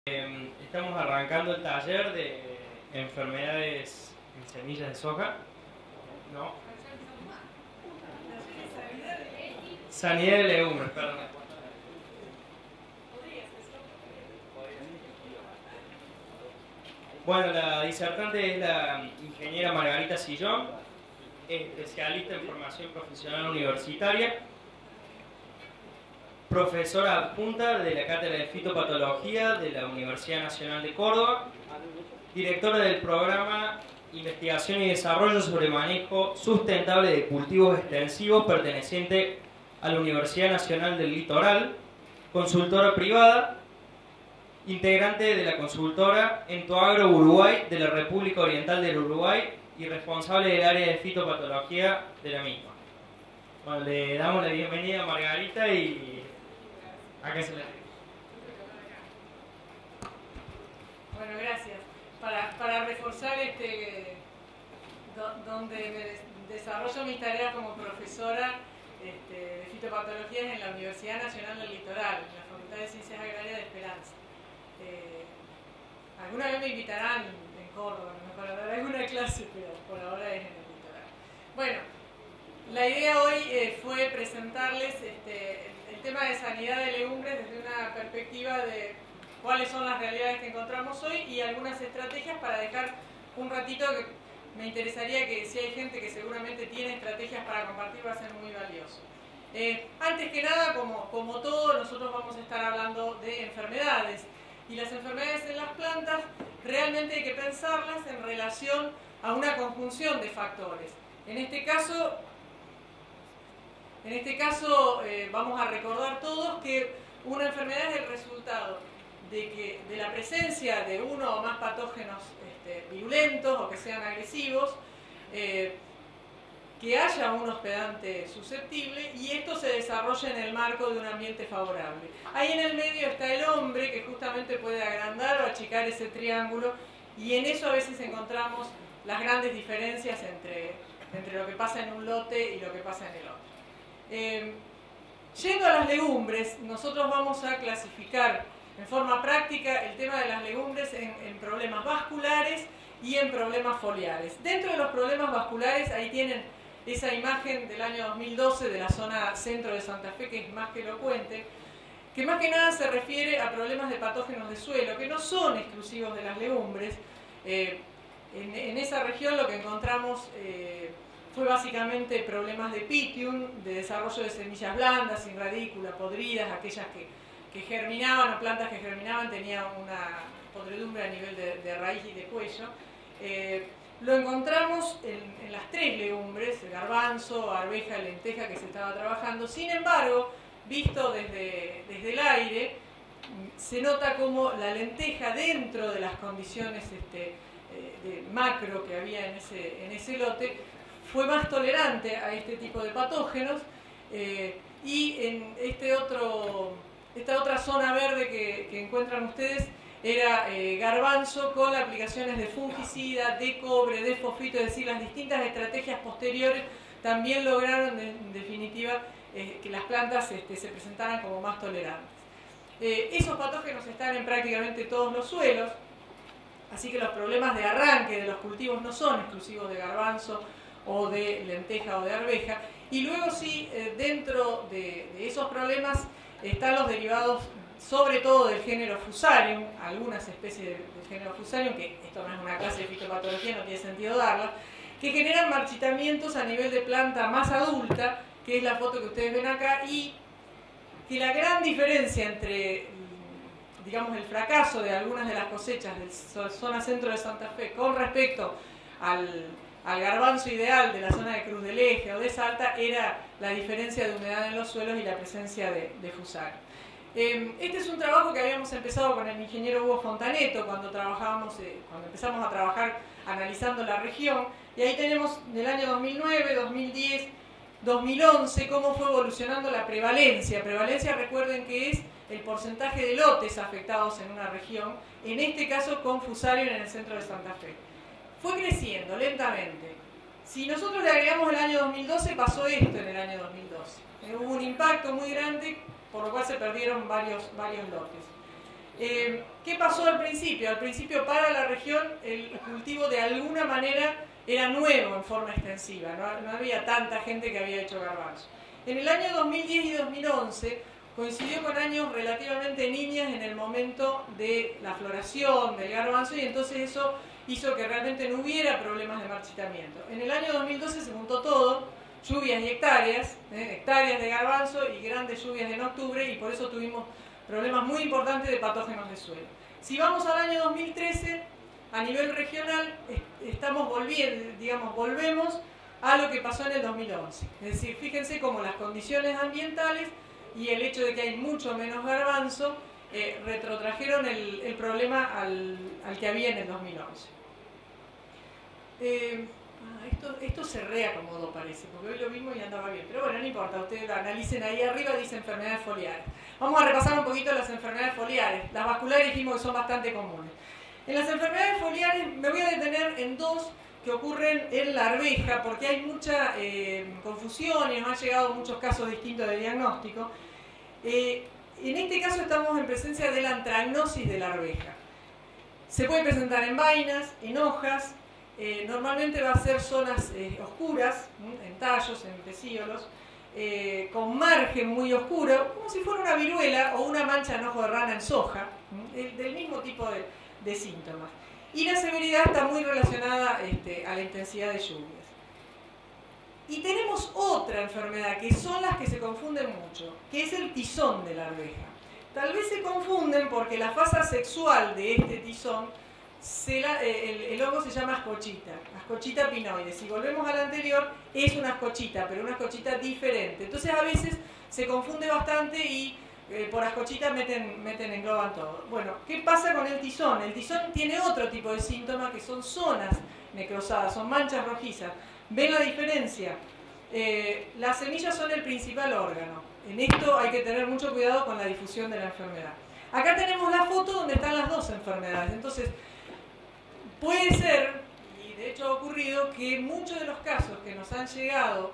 Estamos arrancando el taller de enfermedades en semillas de soja. ¿No? Sanidad de legumbres, perdón. Bueno, la disertante es la ingeniera Margarita Sillón, especialista en formación profesional universitaria, profesora adjunta de la Cátedra de Fitopatología de la Universidad Nacional de Córdoba, directora del programa Investigación y Desarrollo sobre Manejo Sustentable de Cultivos Extensivos perteneciente a la Universidad Nacional del Litoral, consultora privada, integrante de la consultora Entoagro Uruguay de la República Oriental del Uruguay y responsable del área de fitopatología de la misma. Bueno, le damos la bienvenida a Margarita y acá se la... Bueno, gracias. Para reforzar donde me desarrollo mis tareas como profesora de fitopatologías en la Universidad Nacional del Litoral, en la Facultad de Ciencias Agrarias de Esperanza. Alguna vez me invitarán en Córdoba, para dar alguna clase, pero por ahora es en el litoral. Bueno, la idea hoy fue presentarles el tema de sanidad de legumbres desde una perspectiva de cuáles son las realidades que encontramos hoy y algunas estrategias para dejar un ratito que me interesaría que si hay gente que seguramente tiene estrategias para compartir va a ser muy valioso. Antes que nada, como todo, nosotros vamos a estar hablando de enfermedades. Y las enfermedades en las plantas realmente hay que pensarlas en relación a una conjunción de factores. En este caso vamos a recordar todos que una enfermedad es el resultado de la presencia de uno o más patógenos virulentos o que sean agresivos, que haya un hospedante susceptible y esto se desarrolla en el marco de un ambiente favorable. Ahí en el medio está el hombre que justamente puede agrandar o achicar ese triángulo y en eso a veces encontramos las grandes diferencias entre lo que pasa en un lote y lo que pasa en el otro. Yendo a las legumbres, nosotros vamos a clasificar en forma práctica el tema de las legumbres en problemas vasculares y en problemas foliares. Dentro de los problemas vasculares, ahí tienen esa imagen del año 2012 de la zona centro de Santa Fe, que es más que elocuente, que más que nada se refiere a problemas de patógenos de suelo, que no son exclusivos de las legumbres. En esa región lo que encontramos fue básicamente problemas de pitium, de desarrollo de semillas blandas, sin radícula, podridas, aquellas que germinaban, o plantas que germinaban tenían una podredumbre a nivel de raíz y de cuello. Lo encontramos en las tres legumbres, el garbanzo, arveja, lenteja que se estaba trabajando. Sin embargo, visto desde el aire, se nota como la lenteja, dentro de las condiciones de macro que había en ese lote, fue más tolerante a este tipo de patógenos y en esta otra zona verde que encuentran ustedes era garbanzo con aplicaciones de fungicida, de cobre, de fosfito, es decir, las distintas estrategias posteriores también lograron en definitiva que las plantas se presentaran como más tolerantes. Esos patógenos están en prácticamente todos los suelos, así que los problemas de arranque de los cultivos no son exclusivos de garbanzo o de lenteja o de arveja, y luego sí, dentro de esos problemas están los derivados sobre todo del género Fusarium, algunas especies del género Fusarium, que esto no es una clase de fitopatología, no tiene sentido darla, que generan marchitamientos a nivel de planta más adulta, que es la foto que ustedes ven acá, y que la gran diferencia entre, digamos, el fracaso de algunas de las cosechas de la zona centro de Santa Fe con respecto al garbanzo ideal de la zona de Cruz del Eje o de Salta era la diferencia de humedad en los suelos y la presencia de Fusarium. Este es un trabajo que habíamos empezado con el ingeniero Hugo Fontaneto cuando empezamos a trabajar analizando la región, y ahí tenemos del año 2009, 2010, 2011 cómo fue evolucionando la prevalencia. Prevalencia, recuerden que es el porcentaje de lotes afectados en una región, en este caso con Fusarium en el centro de Santa Fe. Fue creciendo lentamente. Si nosotros le agregamos el año 2012, pasó esto en el año 2012. Hubo un impacto muy grande, por lo cual se perdieron varios lotes. ¿Qué pasó al principio? Al principio para la región el cultivo de alguna manera era nuevo en forma extensiva, no había tanta gente que había hecho garbanzo. En el año 2010 y 2011 coincidió con años relativamente niñas en el momento de la floración del garbanzo y entonces eso hizo que realmente no hubiera problemas de marchitamiento. En el año 2012 se juntó todo, lluvias y hectáreas de garbanzo y grandes lluvias en octubre y por eso tuvimos problemas muy importantes de patógenos de suelo. Si vamos al año 2013, a nivel regional estamos volvemos a lo que pasó en el 2011. Es decir, fíjense cómo las condiciones ambientales y el hecho de que hay mucho menos garbanzo retrotrajeron el problema al que había en el 2011. Esto se reacomodó parece, porque hoy lo mismo y andaba bien, pero bueno, no importa, ustedes lo analicen ahí arriba, dice enfermedades foliares. Vamos a repasar un poquito las enfermedades foliares. Las vasculares dijimos que son bastante comunes. En las enfermedades foliares me voy a detener en dos que ocurren en la arveja, porque hay mucha confusión y nos han llegado muchos casos distintos de diagnóstico. En este caso estamos en presencia de la antragnosis de la arveja. Se puede presentar en vainas, en hojas, normalmente va a ser zonas oscuras, en tallos, en pecíolos, con margen muy oscuro, como si fuera una viruela o una mancha en ojo de rana en soja, del mismo tipo de síntomas. Y la severidad está muy relacionada a la intensidad de lluvias. Y tenemos otra enfermedad, que son las que se confunden mucho, que es el tizón de la arveja. Tal vez se confunden porque la fase sexual de este tizón, el hongo se llama ascochita pinoide. Si volvemos al anterior, es una ascochita, pero una ascochita diferente. Entonces a veces se confunde bastante y por ascochita engloban todo. Bueno, ¿qué pasa con el tizón? El tizón tiene otro tipo de síntomas que son zonas necrosadas, son manchas rojizas. ¿Ven la diferencia? Las semillas son el principal órgano. En esto hay que tener mucho cuidado con la difusión de la enfermedad. Acá tenemos la foto donde están las dos enfermedades. Entonces, puede ser, y de hecho ha ocurrido, que muchos de los casos que nos han llegado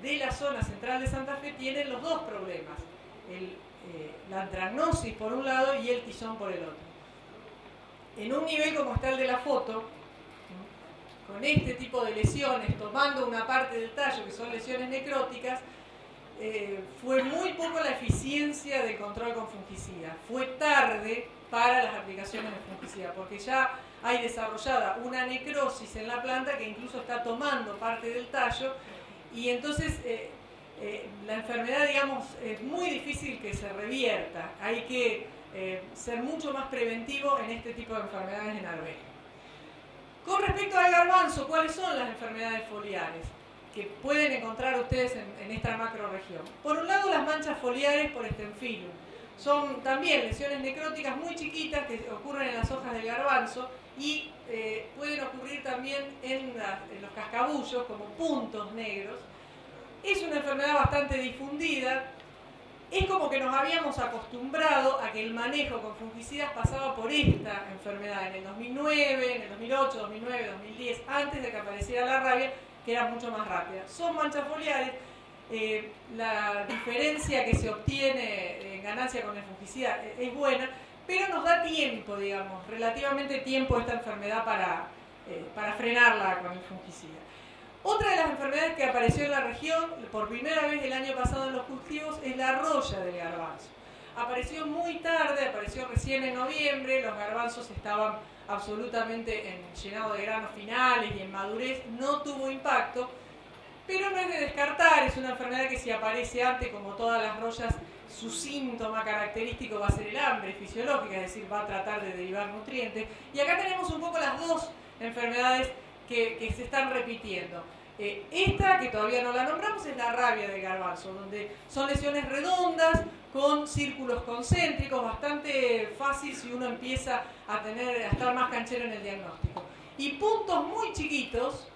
de la zona central de Santa Fe tienen los dos problemas. La antragnosis por un lado y el tizón por el otro. En un nivel como está el de la foto, con este tipo de lesiones, tomando una parte del tallo, que son lesiones necróticas, fue muy poco la eficiencia del control con fungicida. Fue tarde para las aplicaciones de fungicida, porque ya hay desarrollada una necrosis en la planta que incluso está tomando parte del tallo, y entonces la enfermedad, digamos, es muy difícil que se revierta. Hay que ser mucho más preventivo en este tipo de enfermedades en arveja. Con respecto al garbanzo, ¿cuáles son las enfermedades foliares que pueden encontrar ustedes en esta macrorregión? Por un lado, las manchas foliares por Stenphilum. Son también lesiones necróticas muy chiquitas que ocurren en las hojas del garbanzo y pueden ocurrir también en los cascabullos como puntos negros. Es una enfermedad bastante difundida. Es como que nos habíamos acostumbrado a que el manejo con fungicidas pasaba por esta enfermedad en el 2009, en el 2008, 2009, 2010, antes de que apareciera la rabia, que era mucho más rápida. Son manchas foliares. La diferencia que se obtiene en ganancia con el fungicida es buena, pero nos da tiempo, digamos, relativamente tiempo esta enfermedad para frenarla con el fungicida. Otra de las enfermedades que apareció en la región por primera vez el año pasado en los cultivos es la roya del garbanzo. Apareció muy tarde, apareció recién en noviembre, los garbanzos estaban absolutamente llenados de granos finales y en madurez, no tuvo impacto, pero no es de descartar, es una enfermedad que si aparece antes, como todas las royas, su síntoma característico va a ser el hambre fisiológica, es decir, va a tratar de derivar nutrientes. Y acá tenemos un poco las dos enfermedades que se están repitiendo. Esta, que todavía no la nombramos, es la rabia del garbanzo, donde son lesiones redondas con círculos concéntricos, bastante fácil si uno empieza a estar más canchero en el diagnóstico. Y puntos muy chiquitos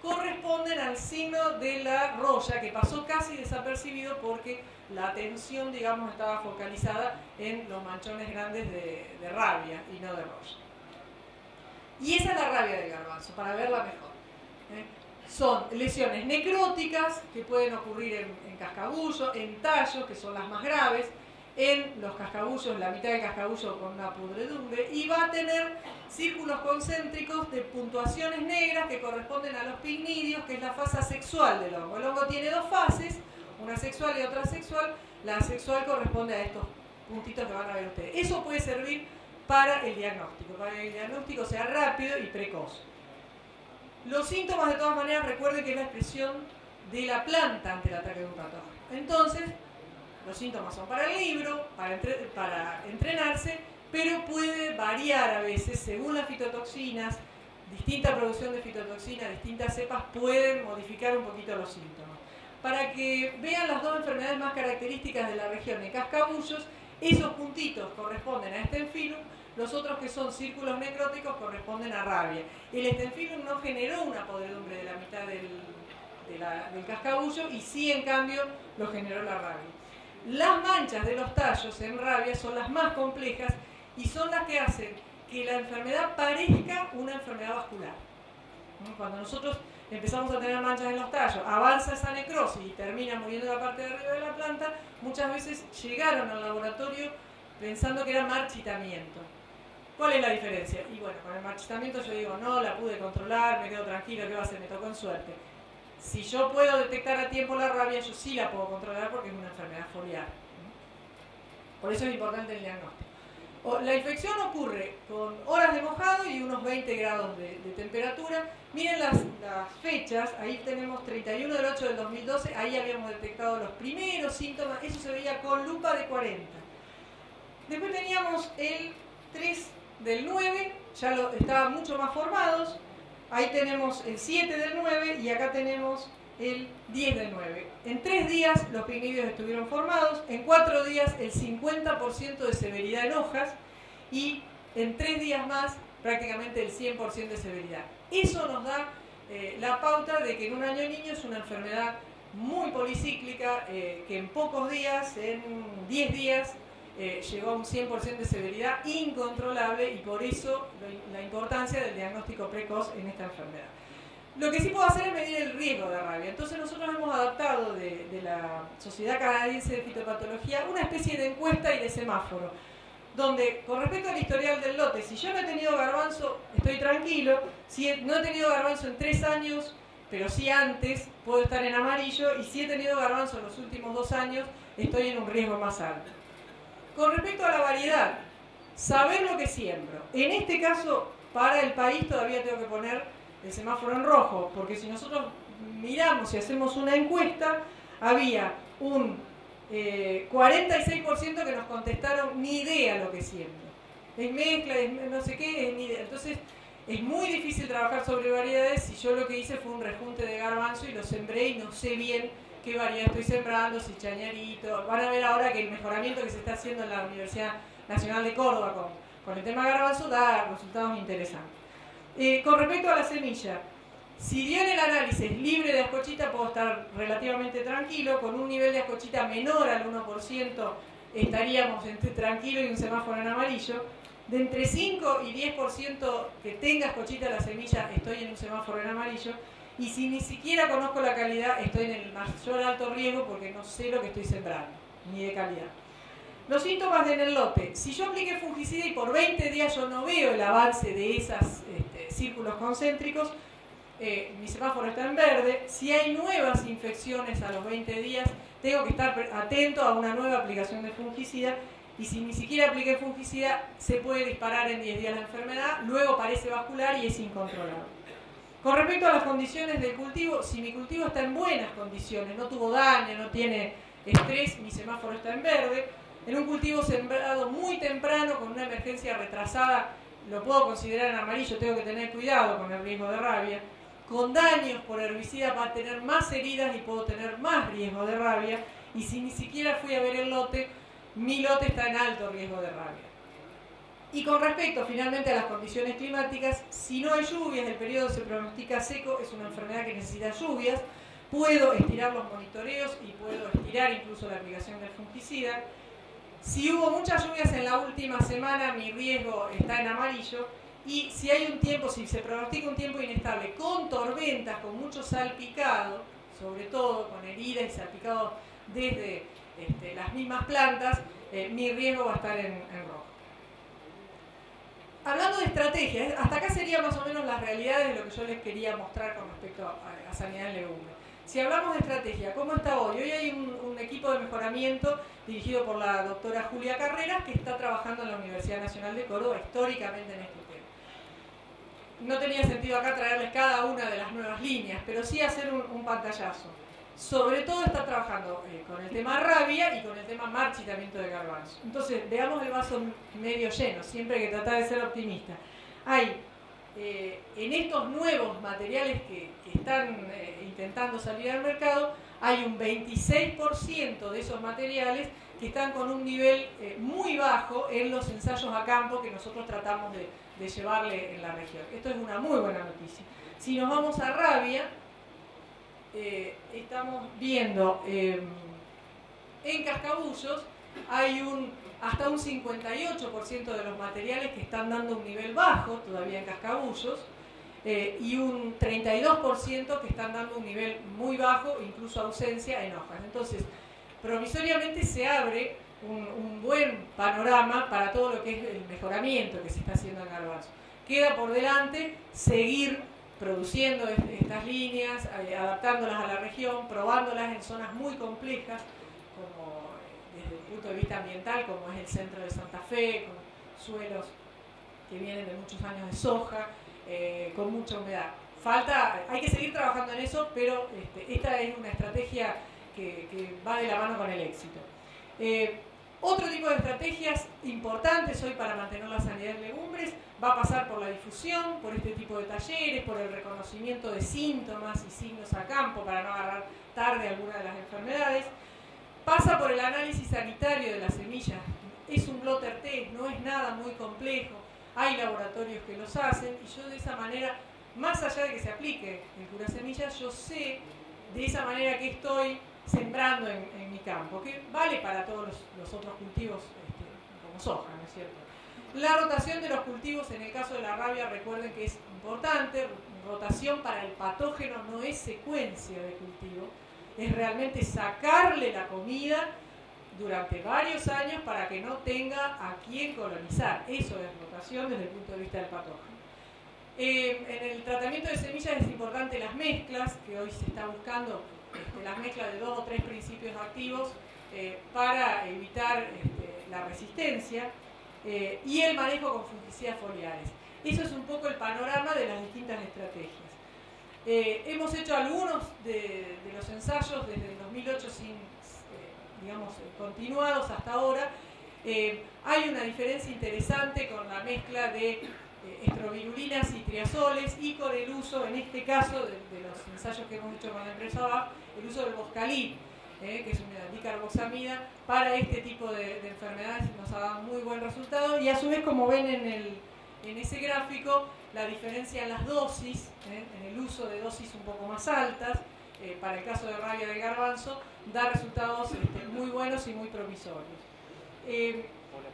corresponden al signo de la roya, que pasó casi desapercibido porque la atención, digamos, estaba focalizada en los manchones grandes de rabia y no de roya. Y esa es la rabia del garbanzo, para verla mejor. Son lesiones necróticas que pueden ocurrir en cascabullo, en tallos, que son las más graves, en los cascabullos, la mitad del cascabullo con una pudredumbre, y va a tener círculos concéntricos de puntuaciones negras que corresponden a los picnidios, que es la fase sexual del hongo. El hongo tiene dos fases, una sexual y otra sexual. La sexual corresponde a estos puntitos que van a ver ustedes. Eso puede servir para el diagnóstico sea rápido y precoz. Los síntomas, de todas maneras, recuerden que es la expresión de la planta ante el ataque de un patógeno. Entonces, los síntomas son para el libro, para entrenarse, pero puede variar a veces según las fitotoxinas. Distinta producción de fitotoxinas, distintas cepas pueden modificar un poquito los síntomas. Para que vean las dos enfermedades más características de la región de cascabullos, esos puntitos corresponden a Stenfilum, los otros que son círculos necróticos corresponden a rabia. El Stenfilum no generó una podredumbre de la mitad del cascabullo y sí, en cambio, lo generó la rabia. Las manchas de los tallos en rabia son las más complejas y son las que hacen que la enfermedad parezca una enfermedad vascular. Cuando nosotros empezamos a tener manchas en los tallos, avanza esa necrosis y termina muriendo la parte de arriba de la planta, muchas veces llegaron al laboratorio pensando que era marchitamiento. ¿Cuál es la diferencia? Y bueno, con el marchitamiento yo digo, no, la pude controlar, me quedo tranquilo, ¿qué va a hacer? Me tocó en suerte. Si yo puedo detectar a tiempo la rabia, yo sí la puedo controlar porque es una enfermedad foliar. Por eso es importante el diagnóstico. La infección ocurre con horas de mojado y unos 20 grados de temperatura. Miren las fechas, ahí tenemos 31 del 8 del 2012, ahí habíamos detectado los primeros síntomas, eso se veía con lupa de 40. Después teníamos el 3 del 9, ya estaban mucho más formados. Ahí tenemos el 7 del 9 y acá tenemos el 10 del 9. En 3 días los picnidios estuvieron formados, en 4 días el 50% de severidad en hojas y en 3 días más prácticamente el 100% de severidad. Eso nos da la pauta de que en un año niño es una enfermedad muy policíclica, que en pocos días, en 10 días, llegó a un 100% de severidad incontrolable y por eso la importancia del diagnóstico precoz en esta enfermedad. Lo que sí puedo hacer es medir el riesgo de rabia. Entonces nosotros hemos adaptado de la Sociedad Canadiense de Fitopatología una especie de encuesta y de semáforo, donde con respecto al historial del lote, si yo no he tenido garbanzo, estoy tranquilo. Si no he tenido garbanzo en 3 años, pero sí antes, puedo estar en amarillo, y si he tenido garbanzo en los últimos 2 años, estoy en un riesgo más alto. Con respecto a la variedad, saber lo que siembro. En este caso, para el país todavía tengo que poner el semáforo en rojo, porque si nosotros miramos y hacemos una encuesta, había un 46% que nos contestaron ni idea lo que siembro. Es mezcla, es no sé qué, es ni idea. Entonces, es muy difícil trabajar sobre variedades si yo lo que hice fue un rejunte de garbanzo y lo sembré y no sé bien qué variedad estoy sembrando, si chañarito. Van a ver ahora que el mejoramiento que se está haciendo en la Universidad Nacional de Córdoba con el tema garbanzo da resultados interesantes. Con respecto a la semilla, si dio en el análisis libre de ascochita, puedo estar relativamente tranquilo. Con un nivel de ascochita menor al 1% estaríamos entre tranquilo y un semáforo en amarillo. De entre 5 y 10% que tenga ascochita la semilla, estoy en un semáforo en amarillo. Y si ni siquiera conozco la calidad, estoy en el mayor alto riesgo porque no sé lo que estoy sembrando, ni de calidad. Los síntomas en el lote. Si yo apliqué fungicida y por 20 días yo no veo el avance de esos círculos concéntricos, mi semáforo está en verde. Si hay nuevas infecciones a los 20 días, tengo que estar atento a una nueva aplicación de fungicida. Y si ni siquiera apliqué fungicida, se puede disparar en 10 días la enfermedad, luego parece vascular y es incontrolable. Con respecto a las condiciones del cultivo, si mi cultivo está en buenas condiciones, no tuvo daño, no tiene estrés, mi semáforo está en verde. En un cultivo sembrado muy temprano, con una emergencia retrasada, lo puedo considerar en amarillo, tengo que tener cuidado con el riesgo de rabia. Con daños por herbicida va a tener más heridas y puedo tener más riesgo de rabia. Y si ni siquiera fui a ver el lote, mi lote está en alto riesgo de rabia. Y con respecto finalmente a las condiciones climáticas, si no hay lluvias, el periodo se pronostica seco, es una enfermedad que necesita lluvias, puedo estirar los monitoreos y puedo estirar incluso la aplicación del fungicida. Si hubo muchas lluvias en la última semana, mi riesgo está en amarillo. Y si hay un tiempo, si se pronostica un tiempo inestable, con tormentas, con mucho salpicado, sobre todo con heridas y salpicado desde las mismas plantas, mi riesgo va a estar en rojo. Hablando de estrategias, hasta acá serían más o menos las realidades de lo que yo les quería mostrar con respecto a sanidad en legumbres. Si hablamos de estrategia, ¿cómo está hoy? Hoy hay un equipo de mejoramiento dirigido por la doctora Julia Carreras, que está trabajando en la Universidad Nacional de Córdoba históricamente en este tema. No tenía sentido acá traerles cada una de las nuevas líneas, pero sí hacer un pantallazo. Sobre todo está trabajando con el tema rabia y con el tema marchitamiento de garbanzo. Entonces, veamos el vaso medio lleno, siempre hay que tratar de ser optimista. Hay en estos nuevos materiales que están intentando salir al mercado, hay un 26% de esos materiales que están con un nivel muy bajo en los ensayos a campo que nosotros tratamos de llevarle en la región. Esto es una muy buena noticia. Si nos vamos a rabia, estamos viendo en Cascabullos hay hasta un 58% de los materiales que están dando un nivel bajo todavía en Cascabullos y un 32% que están dando un nivel muy bajo, incluso ausencia en hojas. Entonces, provisoriamente se abre un buen panorama para todo lo que es el mejoramiento que se está haciendo en garbanzo. Queda por delante seguir produciendo estas líneas, adaptándolas a la región, probándolas en zonas muy complejas, como desde el punto de vista ambiental, como es el centro de Santa Fe, con suelos que vienen de muchos años de soja, con mucha humedad. Hay que seguir trabajando en eso, pero esta es una estrategia que va de la mano con el éxito. Otro tipo de estrategias importantes hoy para mantener la sanidad de legumbres va a pasar por la difusión, por este tipo de talleres, por el reconocimiento de síntomas y signos a campo para no agarrar tarde alguna de las enfermedades. Pasa por el análisis sanitario de las semillas. Es un blotter test, no es nada muy complejo. Hay laboratorios que los hacen y yo de esa manera, más allá de que se aplique el cura semillas, yo sé de esa manera que estoy sembrando en mi campo, que vale para todos los otros cultivos como soja, ¿no es cierto? La rotación de los cultivos, en el caso de la rabia, recuerden que es importante. Rotación para el patógeno no es secuencia de cultivo, es realmente sacarle la comida durante varios años para que no tenga a quién colonizar. Eso es rotación desde el punto de vista del patógeno. En el tratamiento de semillas es importante las mezclas, que hoy se está buscando las mezclas de 2 o 3 principios activos para evitar la resistencia y el manejo con fungicidas foliares. Eso es un poco el panorama de las distintas estrategias. Hemos hecho algunos de los ensayos desde el 2008 digamos, continuados hasta ahora. Hay una diferencia interesante con la mezcla de estrobirulinas y triazoles y con el uso, en este caso, de los ensayos que hemos hecho con la empresa BAF, el uso del Boscalid, que es una dicarboxamida, para este tipo de enfermedades nos ha dado muy buen resultado. Y a su vez, como ven en ese gráfico, la diferencia en las dosis, en el uso de dosis un poco más altas, para el caso de rabia del garbanzo, da resultados muy buenos y muy promisorios.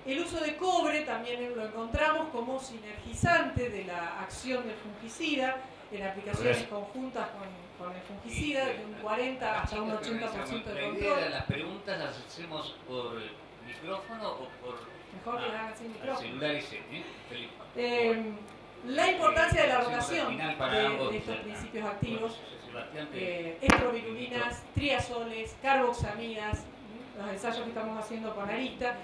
El uso de cobre también lo encontramos como sinergizante de la acción del fungicida en aplicaciones conjuntas con el fungicida, de un 40 hasta un 80% de control. Las preguntas las hacemos por micrófono o por mejor que las hagan sin micrófono. Celular y Felipe. La importancia de la rotación de estos principios activos, estrobirulinas, triazoles, carboxamidas, los ensayos que estamos haciendo con Arista.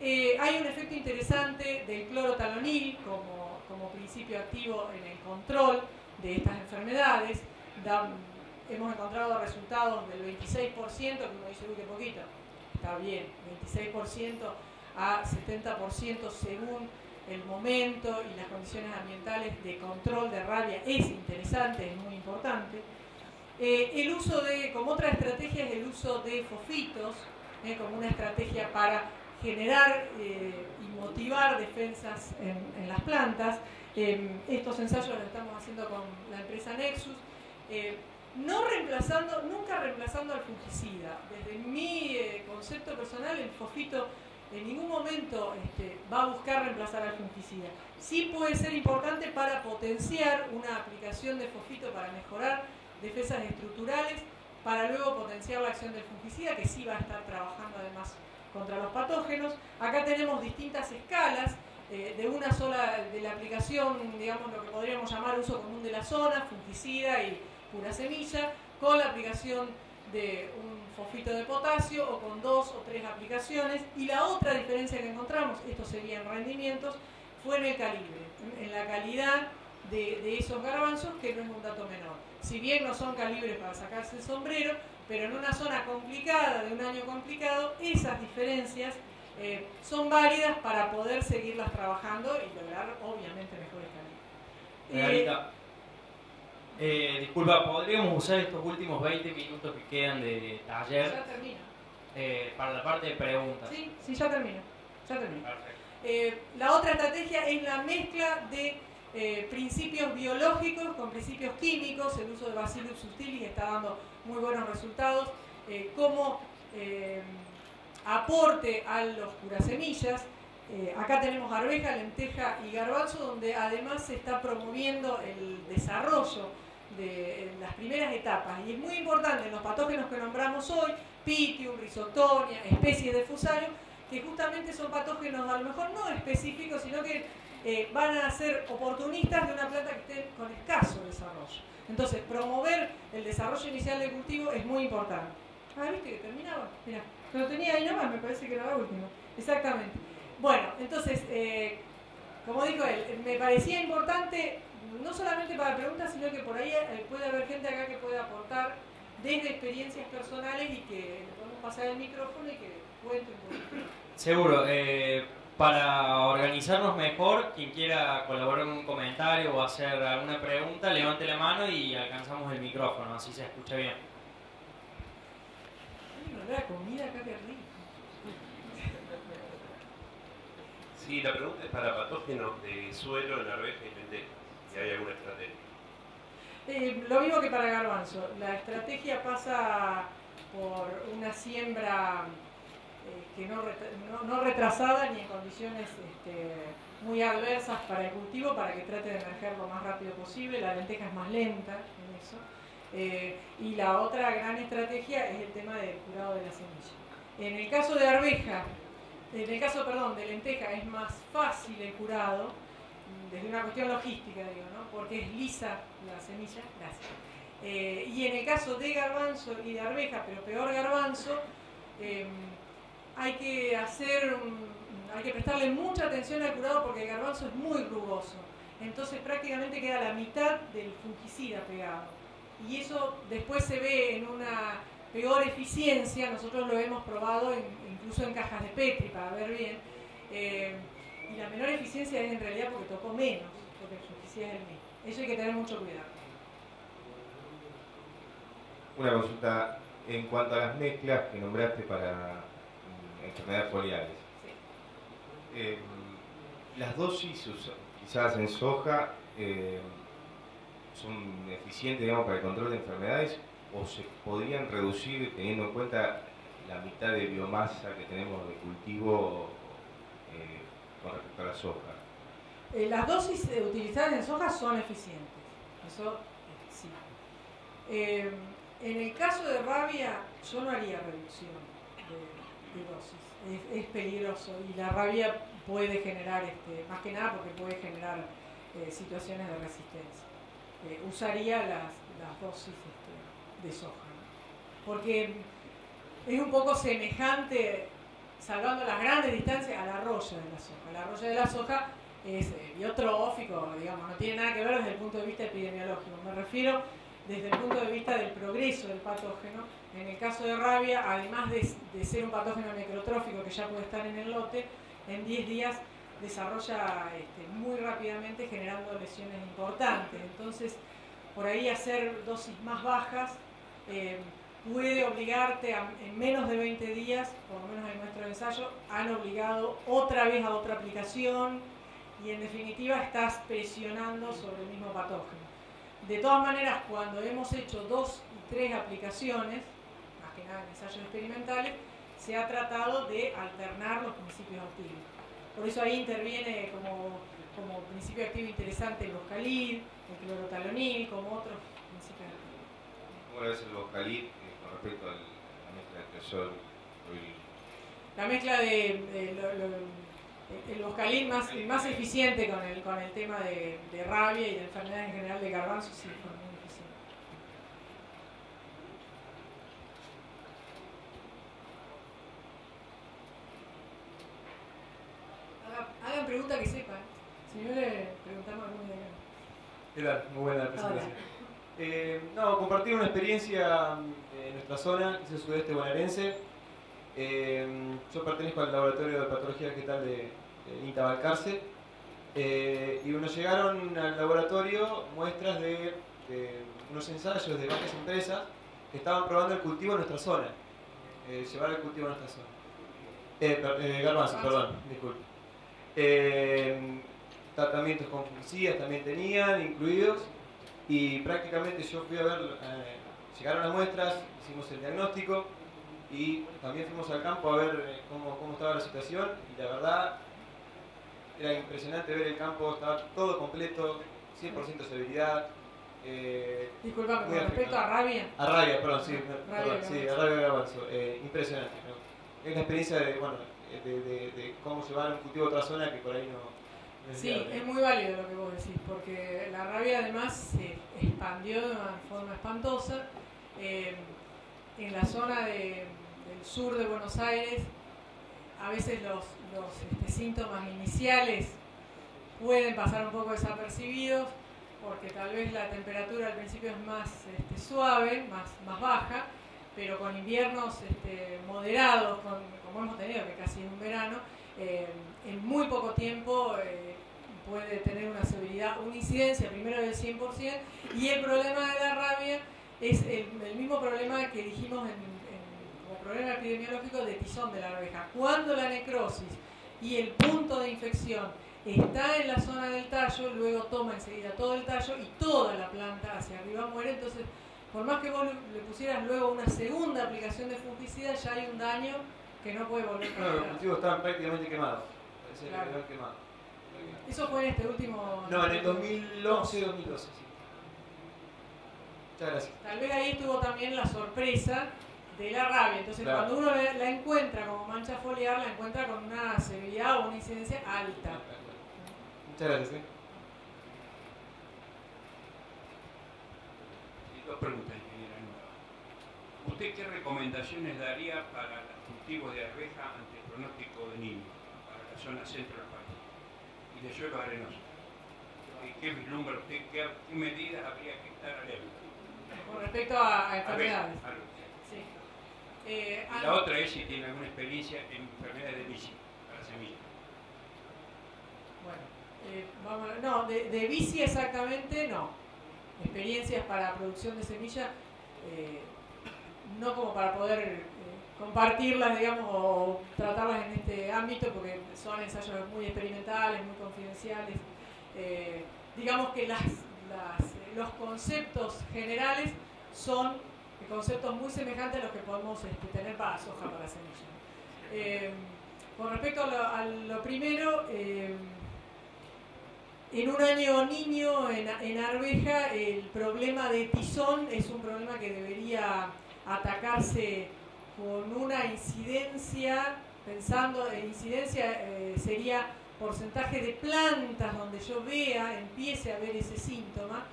Hay un efecto interesante del clorotalonil como principio activo en el control de estas enfermedades. Hemos encontrado resultados del 26%, que uno dice, uy, qué poquito. Está bien, 26% a 70% según el momento y las condiciones ambientales de control de rabia es interesante, es muy importante. El uso como otra estrategia es el uso de fosfitos, como una estrategia para generar y motivar defensas en las plantas. Estos ensayos los estamos haciendo con la empresa Nexus, nunca reemplazando al fungicida. Desde mi concepto personal, el fosfito en ningún momento va a buscar reemplazar al fungicida. Sí puede ser importante para potenciar una aplicación de fosfito para mejorar defensas estructurales para luego potenciar la acción del fungicida, que sí va a estar trabajando además contra los patógenos. Acá tenemos distintas escalas de una sola, de la aplicación, digamos lo que podríamos llamar uso común de la zona, fungicida y pura semilla, con la aplicación de un fosfito de potasio o con 2 o 3 aplicaciones. Y la otra diferencia que encontramos, esto serían rendimientos, fue en el calibre, en la calidad de esos garbanzos, que no es un dato menor. Si bien no son calibres para sacarse el sombrero, pero en una zona complicada, de un año complicado, esas diferencias son válidas para poder seguirlas trabajando y lograr obviamente mejores calidades. Margarita, disculpa, ¿podríamos usar estos últimos 20 minutos que quedan de taller Ya termino. para la parte de preguntas? Sí, ya termino. Perfecto. La otra estrategia es la mezcla de principios biológicos con principios químicos. El uso de Bacillus subtilis está dando muy buenos resultados como aporte a los curasemillas. Acá tenemos arveja, lenteja y garbanzo, donde además se está promoviendo el desarrollo de las primeras etapas. Y es muy importante en los patógenos que nombramos hoy, Pythium, Rhizotonia, especies de Fusarium, que justamente son patógenos a lo mejor no específicos, sino que van a ser oportunistas de una planta que esté con escaso desarrollo. Entonces, promover el desarrollo inicial del cultivo es muy importante. Ah, ¿viste que terminaba? Mirá, lo tenía ahí nomás, me parece que era la última. Exactamente. Bueno, entonces, como dijo él, me parecía importante, no solamente para preguntas, sino que por ahí puede haber gente acá que pueda aportar desde experiencias personales y que le podemos pasar el micrófono y que cuente un poquito. Seguro. Para organizarnos mejor, quien quiera colaborar con un comentario o hacer alguna pregunta, levante la mano y alcanzamos el micrófono, así se escucha bien. Hay una nueva comida acá que rico. Sí, la pregunta es para patógenos de suelo en arveja y lenteja, si hay alguna estrategia. Lo mismo que para garbanzo. La estrategia pasa por una siembra que no retrasada ni en condiciones muy adversas para el cultivo, para que trate de emerger lo más rápido posible. La lenteja es más lenta en eso. Y la otra gran estrategia es el tema del curado de la semilla. En el caso de arveja, de lenteja es más fácil el curado, desde una cuestión logística, digo, ¿no? Porque es lisa la semilla. Gracias. Y en el caso de garbanzo y de arveja, pero peor garbanzo, hay que prestarle mucha atención al curado porque el garbanzo es muy rugoso. Entonces prácticamente queda la mitad del fungicida pegado. Y eso después se ve en una peor eficiencia. Nosotros lo hemos probado incluso en cajas de Petri para ver bien. Y la menor eficiencia es en realidad porque tocó menos, porque el fungicida es el mismo. Eso hay que tener mucho cuidado. Una consulta en cuanto a las mezclas que nombraste para enfermedades foliares. Sí. Las dosis utilizadas en soja son eficientes, digamos, para el control de enfermedades, o se podrían reducir teniendo en cuenta la mitad de biomasa que tenemos de cultivo con respecto a la soja? Las dosis utilizadas en soja son eficientes, eso sí. En el caso de rabia, yo no haría reducción de dosis, es peligroso y la rabia puede generar, más que nada porque puede generar situaciones de resistencia. Usaría las dosis de soja, ¿no? Porque es un poco semejante, salvando las grandes distancias, a la roya de la soja. La roya de la soja es biotrófico, digamos, no tiene nada que ver desde el punto de vista epidemiológico. Me refiero desde el punto de vista del progreso del patógeno. En el caso de rabia, además de ser un patógeno necrotrófico que ya puede estar en el lote, en 10 días desarrolla muy rápidamente, generando lesiones importantes. Entonces, por ahí hacer dosis más bajas puede obligarte en menos de 20 días, por lo menos en nuestro ensayo, han obligado otra vez a otra aplicación y en definitiva estás presionando sobre el mismo patógeno. De todas maneras, cuando hemos hecho 2 y 3 aplicaciones, más que nada en ensayos experimentales, se ha tratado de alternar los principios activos. Por eso ahí interviene como principio activo interesante el boscalid, el clorotalonil, como otros principios activos. ¿Cómo es el boscalid? con respecto a la mezcla de cresol. La mezcla el boscalín más eficiente con el tema de rabia y de enfermedades en general de garbanzo, sí, fue muy eficiente. Hagan pregunta que sepan. Si no, le preguntamos a alguna idea. ¿Qué tal? Muy buena la presentación. Compartir una experiencia en nuestra zona, que es el sudeste bonaerense. Yo pertenezco al laboratorio de patología vegetal de INTA Balcarce. Y bueno, llegaron al laboratorio muestras de unos ensayos de varias empresas que estaban probando el cultivo en nuestra zona. Llevar el cultivo a nuestra zona. Garbanzo, perdón, disculpe. Tratamientos con fungicidas también tenían incluidos, y prácticamente yo fui a ver, llegaron las muestras, hicimos el diagnóstico y también fuimos al campo a ver cómo estaba la situación, y la verdad era impresionante ver el campo, estaba todo completo, 100% severidad. Disculpame, con respecto a rabia. A rabia, perdón, sí, Rabia a rabia de garbanzo. Impresionante, ¿no? Es la experiencia de cómo llevar un cultivo a otra zona que por ahí no... Sí, es muy válido lo que vos decís, porque la rabia además se expandió de una forma espantosa. En la zona del sur de Buenos Aires, a veces los síntomas iniciales pueden pasar un poco desapercibidos, porque tal vez la temperatura al principio es más suave, más baja, pero con inviernos moderados, como hemos tenido, que casi es un verano, en muy poco tiempo puede tener una severidad, una incidencia primero del 100%, y el problema de la rabia es el mismo problema que dijimos como problema epidemiológico de tizón de la arveja. Cuando la necrosis y el punto de infección está en la zona del tallo, luego toma enseguida todo el tallo y toda la planta hacia arriba muere. Entonces, por más que vos le pusieras luego una segunda aplicación de fungicida, ya hay un daño que no puede volver para Los atrás. cultivos estaban prácticamente quemados. Claro. Quemados. ¿Eso fue en este último...? No, en el 2011, 2012, sí. Muchas gracias. Tal vez ahí estuvo también la sorpresa de la rabia. Entonces, claro, cuando uno la encuentra como mancha foliar, la encuentra con una severidad o una incidencia alta. Muchas gracias. Dos preguntas, ingeniera Nueva. ¿Usted qué recomendaciones daría para los cultivos de arveja ante el pronóstico de niño, para la zona centro del país y de suelo arenoso? ¿Qué vislumbra usted? ¿Qué medidas habría que estar alerta? Con respecto a enfermedades. Sí. Y la otra es si tiene alguna experiencia en enfermedades de bici para semillas. Bueno, de bici exactamente no. Experiencias para producción de semilla, no como para poder compartirlas, digamos, o tratarlas en este ámbito, porque son ensayos muy experimentales, muy confidenciales. Digamos que los conceptos generales son conceptos muy semejantes a los que podemos tener para soja, para semilla. Con respecto a lo primero, en un año niño, en arveja, el problema de tizón es un problema que debería atacarse con una incidencia, pensando en incidencia sería porcentaje de plantas donde yo empiece a ver ese síntoma,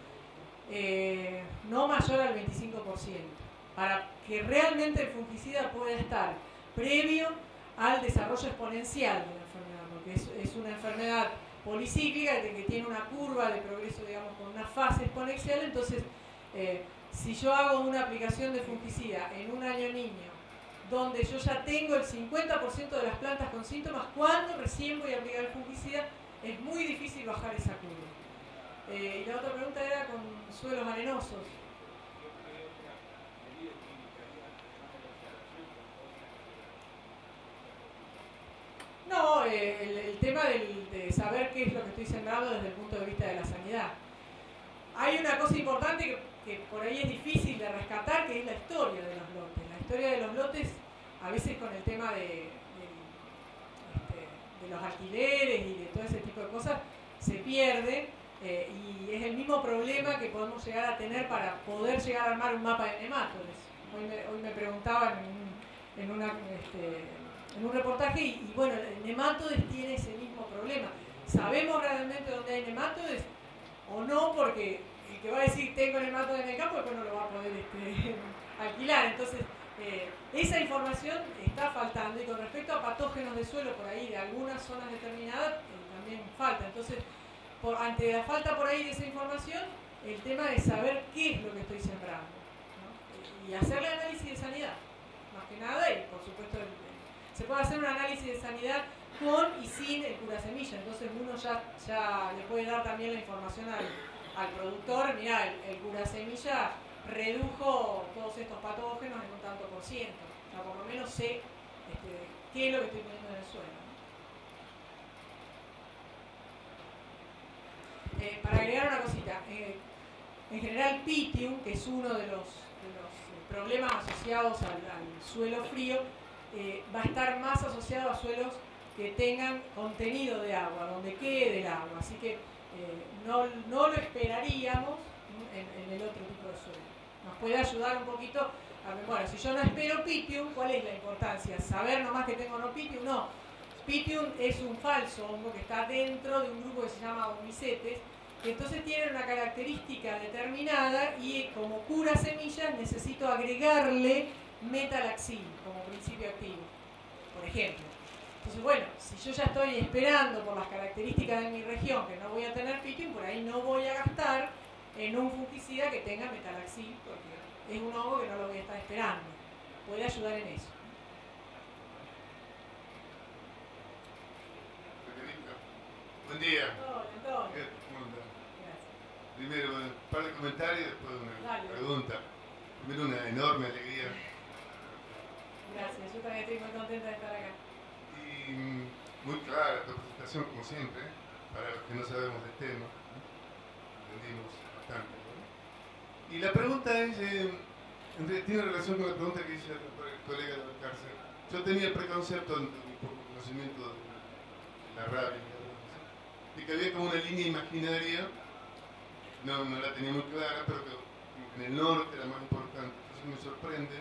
no mayor al 25%, para que realmente el fungicida pueda estar previo al desarrollo exponencial de la enfermedad, porque es una enfermedad policíclica que tiene una curva de progreso, digamos, con una fase exponencial. Entonces, si yo hago una aplicación de fungicida en un año niño, donde yo ya tengo el 50% de las plantas con síntomas, cuando recién voy a aplicar el fungicida, es muy difícil bajar esa curva. Y la otra pregunta era con suelos arenosos. No, el tema de saber qué es lo que estoy sembrando desde el punto de vista de la sanidad. Hay una cosa importante que por ahí es difícil de rescatar, que es la historia de los lotes. La historia de los lotes, a veces con el tema de los alquileres y de todo ese tipo de cosas, se pierde, y es el mismo problema que podemos llegar a tener para poder llegar a armar un mapa de nematodes. hoy me preguntaban en un reportaje y bueno, el nematodes tiene ese mismo problema. ¿Sabemos realmente dónde hay nematodes o no? Porque el que va a decir tengo nematodes en el campo después no lo va a poder alquilar. Entonces, esa información está faltando, y con respecto a patógenos de suelo por ahí de algunas zonas determinadas también falta. Entonces, ante la falta por ahí de esa información, el tema de saber qué es lo que estoy sembrando, ¿no? Y hacerle análisis de sanidad, más que nada, y por supuesto se puede hacer un análisis de sanidad con y sin el curasemilla. Entonces uno ya le puede dar también la información al productor. Mirá, el curasemilla redujo todos estos patógenos en un tanto por ciento. O sea, por lo menos sé qué es lo que estoy poniendo en el suelo, ¿no? Para agregar una cosita, en general Pythium, que es uno de los problemas asociados al suelo frío, va a estar más asociado a suelos que tengan contenido de agua, donde quede el agua. Así que no lo esperaríamos en el otro tipo de suelo. Nos puede ayudar un poquito a ver, bueno, si yo no espero Pythium, ¿cuál es la importancia? ¿Saber nomás que tengo no Pythium? No. Pythium es un falso hongo que está dentro de un grupo que se llama Oomycetes, que entonces tiene una característica determinada, y como cura semillas necesito agregarle metalaxil como principio activo, por ejemplo. Entonces, bueno, si yo ya estoy esperando por las características de mi región que no voy a tener Pythium, por ahí no voy a gastar en un fungicida que tenga metalaxil, porque es un hongo que no lo voy a estar esperando. Puede ayudar en eso. Buen día. Hola, Antonio. ¿Cómo andás? Gracias. Primero un par de comentarios y después una Dale. pregunta. Primero una enorme alegría. Gracias, yo también estoy muy contenta de estar acá. Y muy clara tu presentación, como siempre, para los que no sabemos del tema. Entendimos bastante, ¿no? Y la pregunta es, tiene relación con la pregunta que hizo el colega de la cárcel. Yo tenía el preconcepto, por conocimiento de la rabia, de que había como una línea imaginaria, no la tenía muy clara, pero que como que en el norte era más importante. Entonces me sorprende.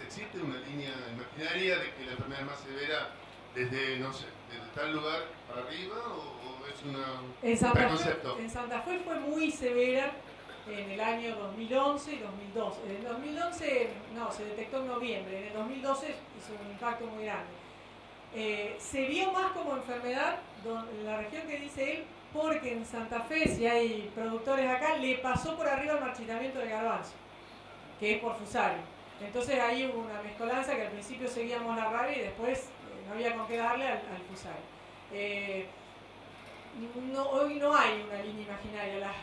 ¿Existe una línea imaginaria de que la enfermedad es más severa desde, no sé, desde tal lugar para arriba, o es un preconcepto? En Santa Fe fue muy severa en el año 2011 y 2012. En el 2011 no, se detectó en noviembre, en el 2012 hizo un impacto muy grande. Se vio más como enfermedad en la región que dice él, porque en Santa Fe, si hay productores acá, le pasó por arriba el marchitamiento de garbanzo, que es por Fusarium. Entonces ahí hubo una mezcolanza que al principio seguíamos la rabia y después no había con qué darle al Fusarium. Hoy no hay una línea imaginaria. Las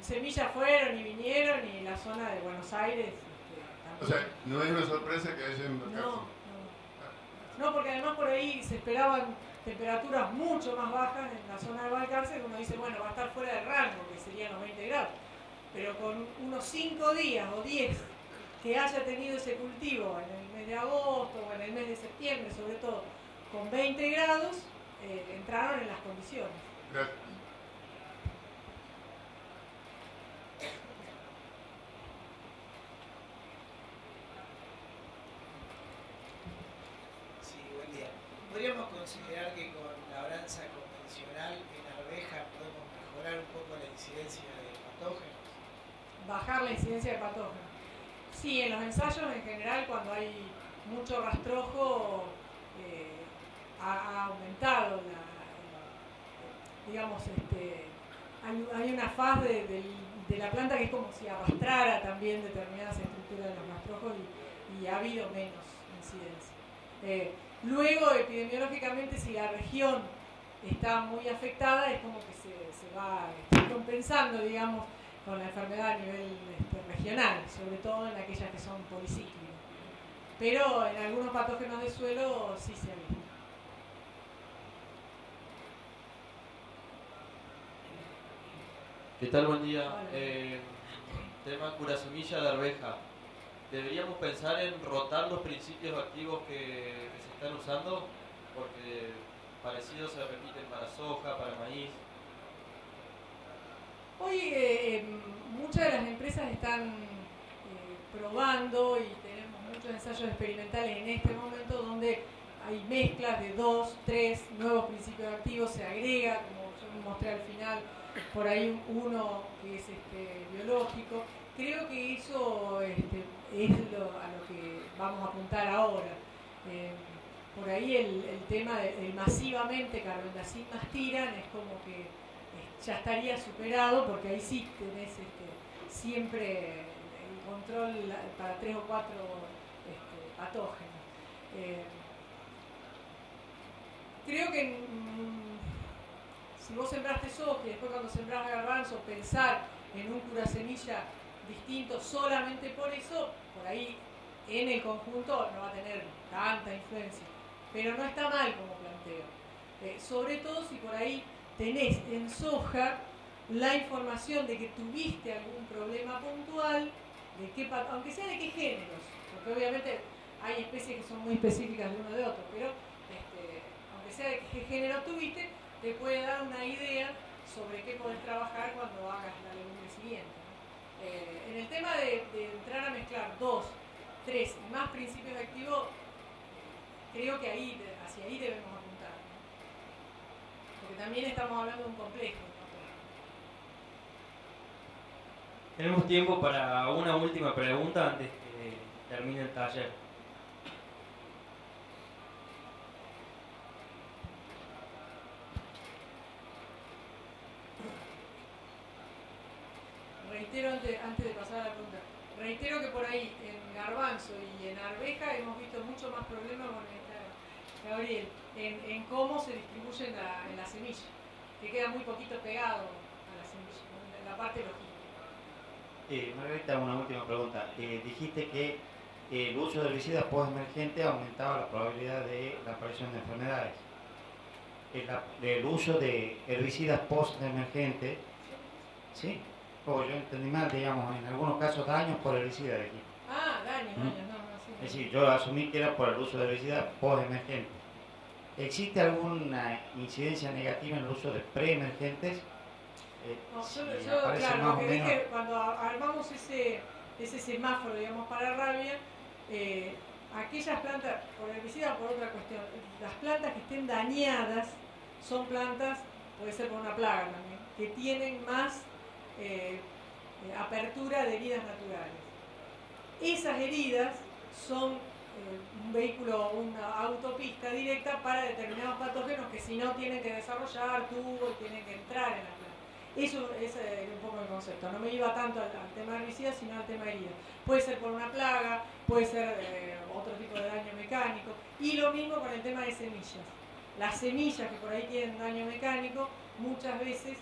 semillas fueron y vinieron, y la zona de Buenos Aires O sea, no es una sorpresa que haya embarcarse. No, porque además por ahí se esperaban temperaturas mucho más bajas en la zona de Balcarce, que uno dice, bueno, va a estar fuera del rango, que serían los 20 grados. Pero con unos 5 días o 10 que haya tenido ese cultivo en el mes de agosto o en el mes de septiembre, sobre todo, con 20 grados, entraron en las condiciones. Gracias. Sí, buen día. ¿Podríamos considerar que con labranza convencional en arveja podemos mejorar un poco la incidencia de patógenos? Bajar la incidencia de patógenos. Sí, en los ensayos en general, cuando hay mucho rastrojo, ha aumentado hay una faz de la planta que es como si arrastrara también determinadas estructuras de los rastrojos, y ha habido menos incidencia. Luego, epidemiológicamente, si la región está muy afectada, es como que se va compensando, digamos, con la enfermedad a nivel regional, sobre todo en aquellas que son policíclicas. Pero en algunos patógenos de suelo sí se ha visto. ¿Qué tal? Buen día. Tema curasemilla de arveja. ¿Deberíamos pensar en rotar los principios activos que se están usando? Porque parecidos se repiten para soja, para maíz. Hoy muchas de las empresas están probando y tenemos muchos ensayos experimentales en este momento donde hay mezclas de 2, 3 nuevos principios activos, se agrega, como yo mostré al final, por ahí uno que es biológico. Creo que eso es a lo que vamos a apuntar ahora. Por ahí el tema del masivamente carbendazim más tiran es como que ya estaría superado, porque ahí sí tenés siempre el control para 3 o 4 patógenos. Creo que si vos sembraste soja y después cuando sembrás garbanzo pensar en un curasemilla distinto solamente por eso, por ahí en el conjunto no va a tener tanta influencia, pero no está mal como planteo, sobre todo si por ahí tenés en soja la información de que tuviste algún problema puntual, aunque sea de qué géneros, porque obviamente hay especies que son muy específicas de uno de otro, pero aunque sea de qué género tuviste, te puede dar una idea sobre qué podés trabajar cuando hagas la legumbre siguiente. En el tema de entrar a mezclar 2, 3 y más principios activos, creo que hacia ahí debemos apuntar, ¿no? Porque también estamos hablando de un complejo, ¿no? Tenemos tiempo para una última pregunta antes que termine el taller. Reitero antes de pasar a la pregunta, reitero que por ahí en garbanzo y en arveja hemos visto mucho más problemas con Gabriel, en cómo se distribuyen en la semilla, que queda muy poquito pegado a la semilla, en la parte logística. Margarita, una última pregunta. Dijiste que el uso de herbicidas post-emergente aumentaba la probabilidad de la aparición de enfermedades. El uso de herbicidas post-emergentes, ¿sí? O yo entendí mal, digamos, en algunos casos daños por herbicidas de aquí. Ah, daños, no, sí. Es decir, yo asumí que era por el uso de herbicidas post-emergentes. ¿Existe alguna incidencia negativa en el uso de pre-emergentes? Yo claro, lo que dije, cuando armamos ese semáforo, digamos, para rabia, aquellas plantas, por herbicida o por otra cuestión, las plantas que estén dañadas son plantas, puede ser por una plaga también, que tienen más apertura de heridas naturales. Esas heridas son un vehículo, una autopista directa para determinados patógenos que si no tienen que desarrollar tubos y tienen que entrar en la planta. Eso es un poco el concepto. No me iba tanto al tema de herbicidas, sino al tema de heridas. Puede ser por una plaga, puede ser otro tipo de daño mecánico. Y lo mismo con el tema de semillas. Las semillas que por ahí tienen daño mecánico, muchas veces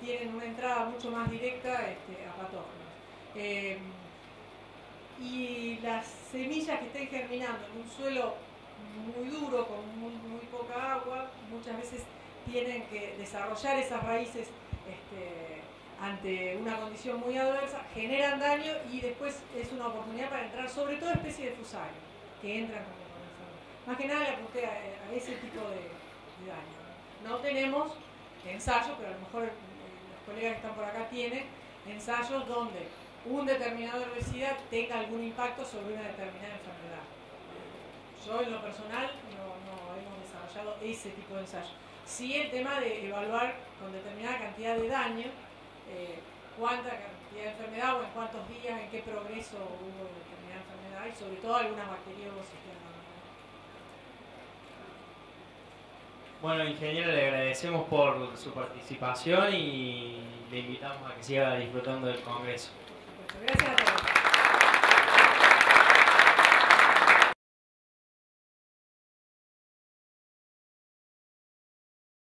tienen una entrada mucho más directa a patógenos. Y las semillas que estén germinando en un suelo muy duro, con muy poca agua, muchas veces tienen que desarrollar esas raíces ante una condición muy adversa, generan daño y después es una oportunidad para entrar, sobre todo especies de fusarios, que entran como enfermedad. Más que nada le apunté a ese tipo de daño. No tenemos ensayos, pero a lo mejor los colegas que están por acá tienen ensayos donde un determinado herbicida tenga algún impacto sobre una determinada enfermedad. Yo en lo personal no hemos desarrollado ese tipo de ensayo. Sí el tema de evaluar con determinada cantidad de daño cuánta cantidad de enfermedad o en cuántos días, en qué progreso hubo determinada enfermedad y sobre todo algunas bacteriosis. Bueno, ingeniero, le agradecemos por su participación y le invitamos a que siga disfrutando del Congreso. Gracias a todos.